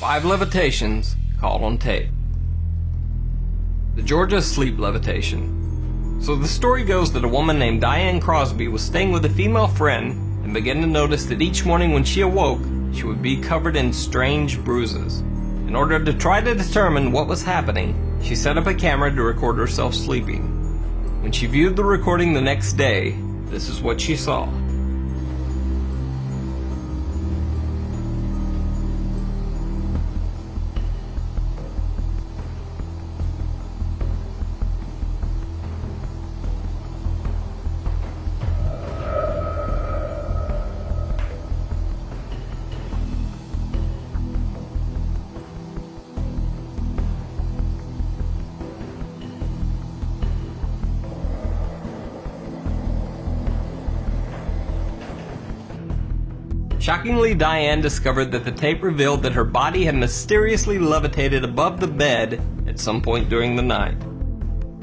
5 levitations caught on tape. The Georgia sleep levitation. So the story goes that a woman named Diane Crosby was staying with a female friend and began to notice that each morning when she awoke, she would be covered in strange bruises. In order to try to determine what was happening, she set up a camera to record herself sleeping. When she viewed the recording the next day, this is what she saw. Shockingly, Diane discovered that the tape revealed that her body had mysteriously levitated above the bed at some point during the night.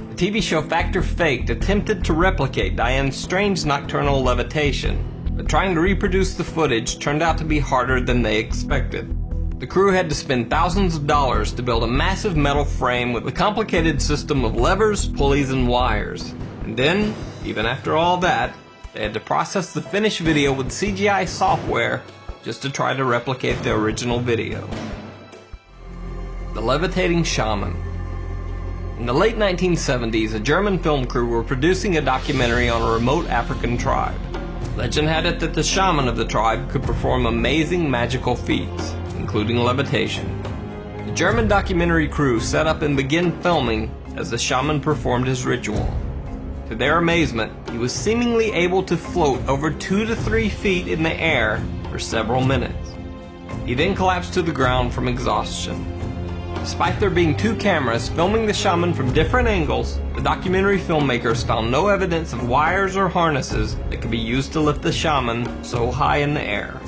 The TV show Fact or Faked attempted to replicate Diane's strange nocturnal levitation, but trying to reproduce the footage turned out to be harder than they expected. The crew had to spend thousands of dollars to build a massive metal frame with a complicated system of levers, pulleys, and wires. And then, even after all that, they had to process the finished video with CGI software just to try to replicate the original video. The Levitating Shaman. In the late 1970s, a German film crew were producing a documentary on a remote African tribe. Legend had it that the shaman of the tribe could perform amazing magical feats, including levitation. The German documentary crew set up and began filming as the shaman performed his ritual. To their amazement, he was seemingly able to float over 2 to 3 feet in the air for several minutes. He then collapsed to the ground from exhaustion. Despite there being 2 cameras filming the shaman from different angles, the documentary filmmakers found no evidence of wires or harnesses that could be used to lift the shaman so high in the air.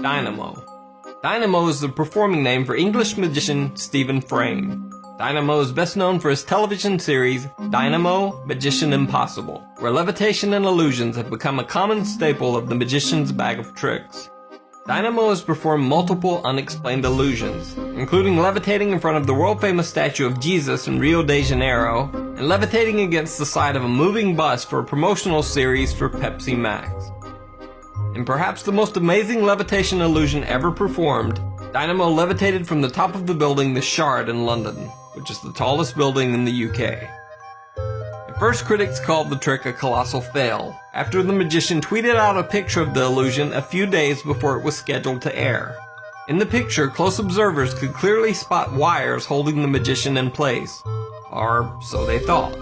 Dynamo. Dynamo is the performing name for English magician Stephen Frame. Dynamo is best known for his television series Dynamo Magician Impossible, where levitation and illusions have become a common staple of the magician's bag of tricks. Dynamo has performed multiple unexplained illusions, including levitating in front of the world-famous statue of Jesus in Rio de Janeiro, and levitating against the side of a moving bus for a promotional series for Pepsi Max. In perhaps the most amazing levitation illusion ever performed, Dynamo levitated from the top of the building The Shard in London, which is the tallest building in the UK. At first, critics called the trick a colossal fail, after the magician tweeted out a picture of the illusion a few days before it was scheduled to air. In the picture, close observers could clearly spot wires holding the magician in place, or so they thought.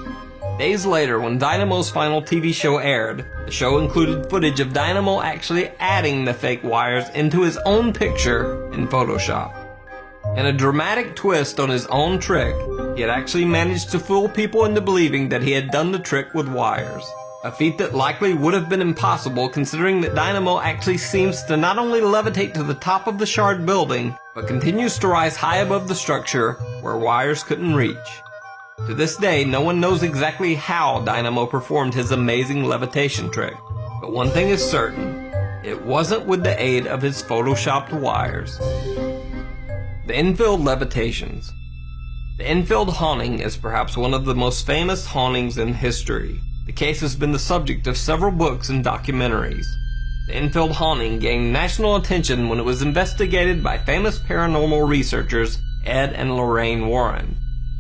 Days later, when Dynamo's final TV show aired, the show included footage of Dynamo actually adding the fake wires into his own picture in Photoshop. In a dramatic twist on his own trick, he had actually managed to fool people into believing that he had done the trick with wires. A feat that likely would have been impossible considering that Dynamo actually seems to not only levitate to the top of the Shard building, but continues to rise high above the structure where wires couldn't reach. To this day, no one knows exactly how Dynamo performed his amazing levitation trick, but one thing is certain, it wasn't with the aid of his photoshopped wires. The Enfield Levitations. The Enfield haunting is perhaps one of the most famous hauntings in history. The case has been the subject of several books and documentaries. The Enfield haunting gained national attention when it was investigated by famous paranormal researchers Ed and Lorraine Warren.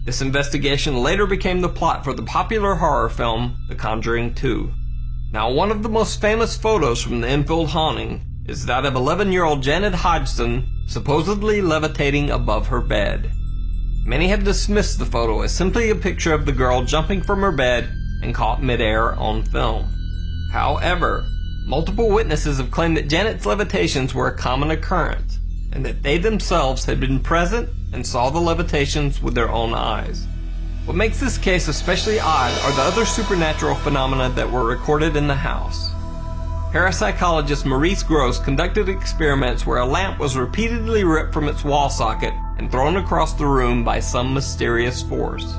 This investigation later became the plot for the popular horror film The Conjuring 2. Now, one of the most famous photos from the Enfield haunting is that of 11-year-old Janet Hodgson supposedly levitating above her bed. Many have dismissed the photo as simply a picture of the girl jumping from her bed and caught midair on film. However, multiple witnesses have claimed that Janet's levitations were a common occurrence, and that they themselves had been present and saw the levitations with their own eyes. What makes this case especially odd are the other supernatural phenomena that were recorded in the house. Parapsychologist Maurice Grosse conducted experiments where a lamp was repeatedly ripped from its wall socket and thrown across the room by some mysterious force.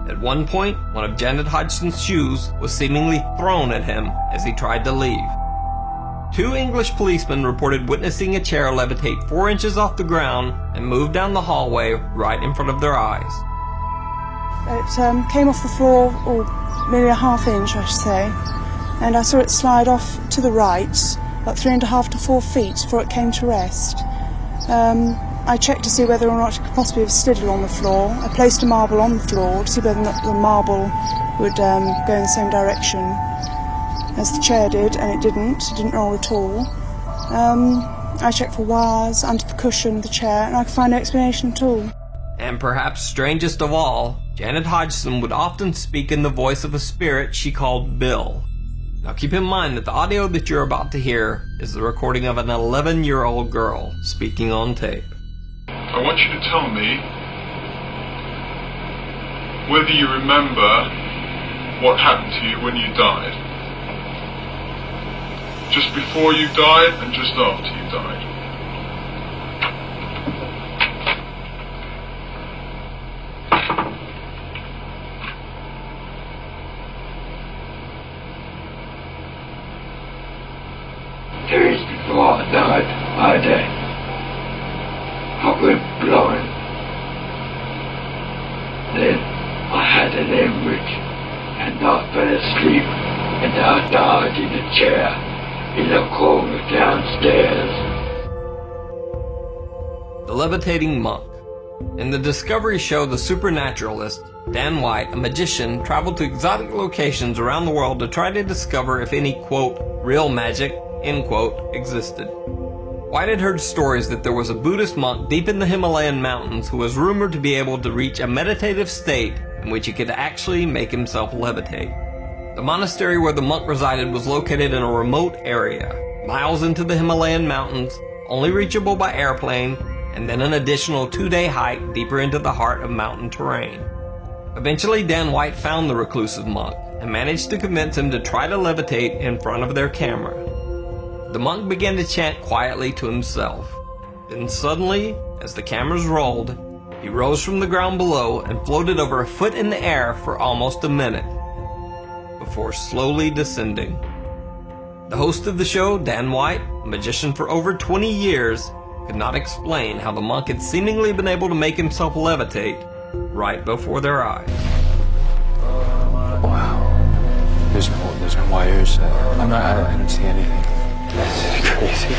At one point, one of Janet Hodgson's shoes was seemingly thrown at him as he tried to leave. 2 English policemen reported witnessing a chair levitate 4 inches off the ground and move down the hallway right in front of their eyes. It came off the floor, or maybe a ½ inch, I should say, and I saw it slide off to the right, about 3.5 to 4 feet before it came to rest. I checked to see whether or not it could possibly have slid along the floor. I placed a marble on the floor to see whether or not the marble would go in the same direction as the chair did, and it didn't roll at all. I checked for wires under the cushion of the chair, and I could find no explanation at all. And perhaps strangest of all, Janet Hodgson would often speak in the voice of a spirit she called Bill. Now keep in mind that the audio that you're about to hear is the recording of an 11-year-old girl speaking on tape. I want you to tell me whether you remember what happened to you when you died. Just before you died and just after you died. Days before I died, I went blind. Then I had an hemorrhage and I fell asleep and I died in a chair in a corner downstairs. The Levitating Monk. In the Discovery show The Supernaturalist, Dan White, a magician, traveled to exotic locations around the world to try to discover if any, quote, real magic, end quote, existed. White had heard stories that there was a Buddhist monk deep in the Himalayan mountains who was rumored to be able to reach a meditative state in which he could actually make himself levitate. The monastery where the monk resided was located in a remote area, miles into the Himalayan mountains, only reachable by airplane, and then an additional 2-day hike deeper into the heart of mountain terrain. Eventually, Dan White found the reclusive monk and managed to convince him to try to levitate in front of their camera. The monk began to chant quietly to himself. Then suddenly, as the cameras rolled, he rose from the ground below and floated over a foot in the air for almost a minute, before slowly descending. The host of the show, Dan White, a magician for over 20 years, could not explain how the monk had seemingly been able to make himself levitate right before their eyes. Wow. There's no wires. I don't see anything. That's crazy.